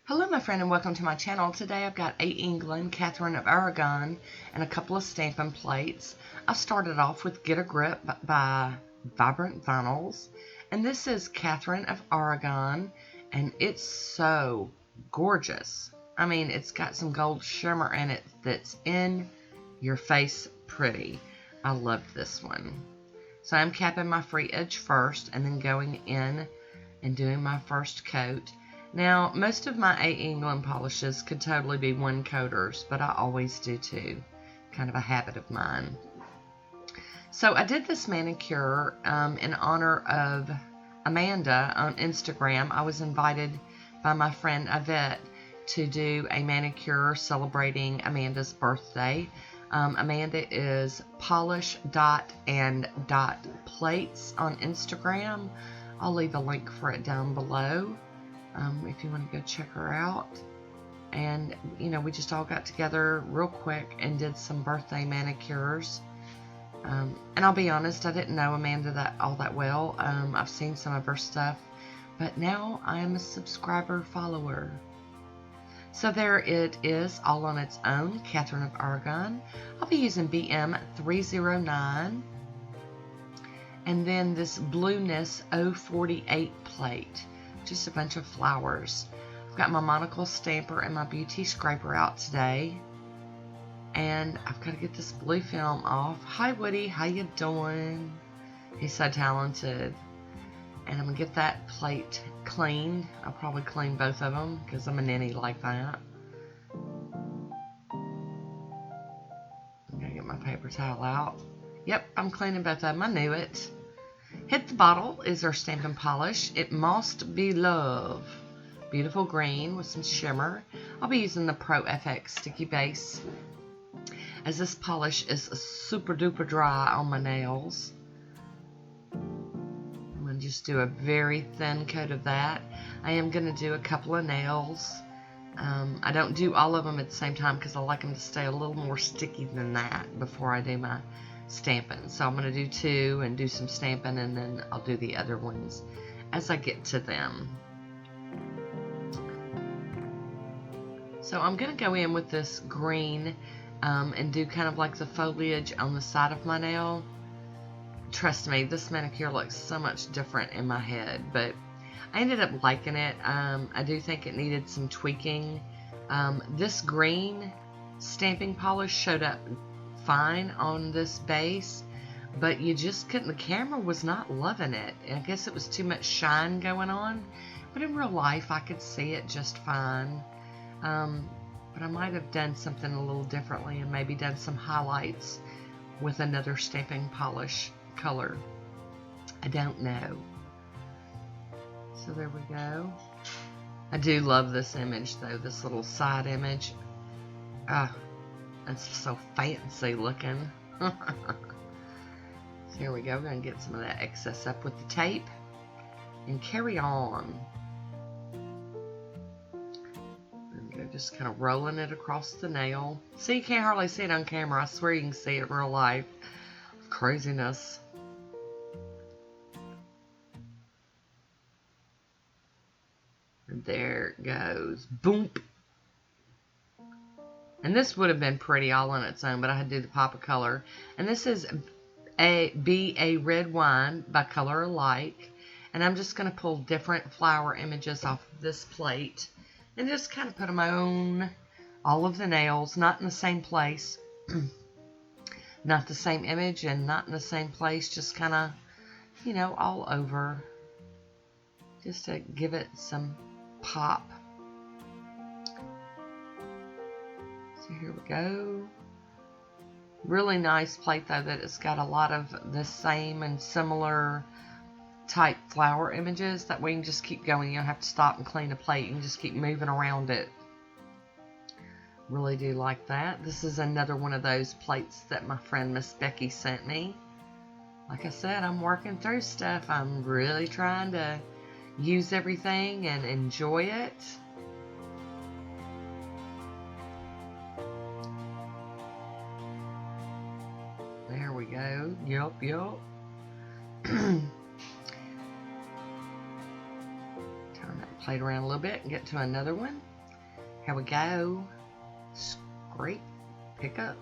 Hello my friend and welcome to my channel. Today I've got a England, Katherine of Aragon, and a couple of stamping plates. I started off with Get a Grip by Vibrant Vinyls, and this is Katherine of Aragon, and it's so gorgeous. I mean, it's got some gold shimmer in it that's in your face pretty. I love this one. So I'm capping my free edge first and then going in and doing my first coat. Now, most of my A England polishes could totally be one coaters, but I always do too. Kind of a habit of mine. So I did this manicure in honor of Amanda on Instagram. I was invited by my friend Yvette to do a manicure celebrating Amanda's birthday. Amanda is polish.and.plates on Instagram. I'll leave a link for it down below. If you want to go check her out. And, you know, we just all got together real quick and did some birthday manicures. And I'll be honest, I didn't know Amanda all that well. I've seen some of her stuff, but now I am a subscriber follower. So there it is, all on its own, Katherine of Aragon. I'll be using BM-309. And then this Blueness 048 plate. Just a bunch of flowers. I've got my monocle stamper and my beauty scraper out today. And I've got to get this blue film off. Hi Woody, how you doing? He's so talented. And I'm going to get that plate cleaned. I'll probably clean both of them because I'm a ninny like that. I'm going to get my paper towel out. Yep, I'm cleaning both of them. I knew it. Hit the Bottle is our stamping polish. It Must Be Love. Beautiful green with some shimmer. I'll be using the Pro FX Sticky Base, as this polish is super duper dry on my nails. I'm going to just do a very thin coat of that. I am going to do a couple of nails. I don't do all of them at the same time because I like them to stay a little more sticky than that before I do my stamping. So I'm going to do two and do some stamping, and then I'll do the other ones as I get to them. So I'm going to go in with this green and do kind of like the foliage on the side of my nail. Trust me, this manicure looks so much different in my head, but I ended up liking it. I do think it needed some tweaking. This green stamping polish showed up fine on this base, but you just couldn't, the camera was not loving it. I guess it was too much shine going on, but in real life I could see it just fine. But I might have done something a little differently and maybe done some highlights with another stamping polish color. I don't know. So there we go. I do love this image though, this little side image. It's so fancy looking. So here we go. We're going to get some of that excess up with the tape and carry on. And go just kind of rolling it across the nail. See, you can't hardly see it on camera. I swear you can see it in real life. Craziness. And there it goes. Boom. And this would have been pretty all on its own, but I had to do the pop of color. And this is Be a Red Wine by Color Alike. And I'm just going to pull different flower images off of this plate and just kind of put them on all of the nails, not in the same place, not the same image and not in the same place, just kind of, you know, all over, just to give it some pop. So here we go. Really nice plate though, that it's got a lot of the same and similar type flower images. That way you can just keep going. You don't have to stop and clean a plate. You can just keep moving around it. Really do like that. This is another one of those plates that my friend Miss Becky sent me. Like I said, I'm working through stuff. I'm really trying to use everything and enjoy it. There we go. Yup. Turn that plate around a little bit and get to another one. Here we go. Scrape, pick up.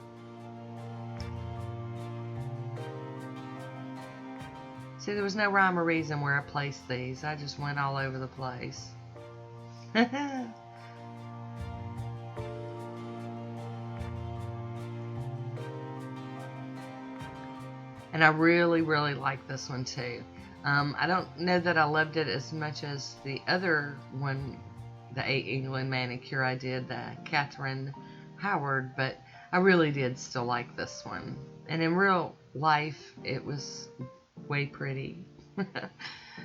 See, there was no rhyme or reason where I placed these. I just went all over the place. And I really, really like this one too. I don't know that I loved it as much as the other one, the 8 England manicure I did, the Katherine Howard, but I really did still like this one. And in real life, it was way pretty.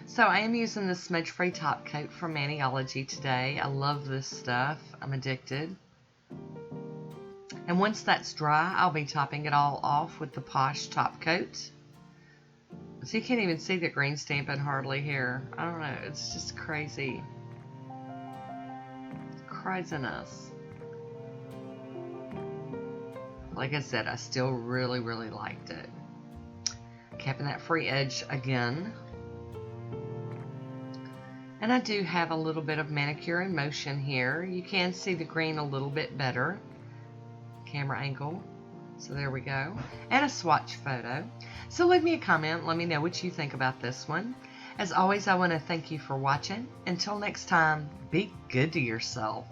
So I am using the smudge-free top coat from Maniology today. I love this stuff. I'm addicted. And once that's dry, I'll be topping it all off with the Poshe top coat. So you can't even see the green stamping hardly here. I don't know. It's just crazy. Craziness. Like I said, I still really, really liked it. Capping that free edge again. And I do have a little bit of manicure in motion here. You can see the green a little bit better. Camera angle. So there we go. And a swatch photo. So leave me a comment. Let me know what you think about this one. As always, I want to thank you for watching. Until next time, be good to yourself.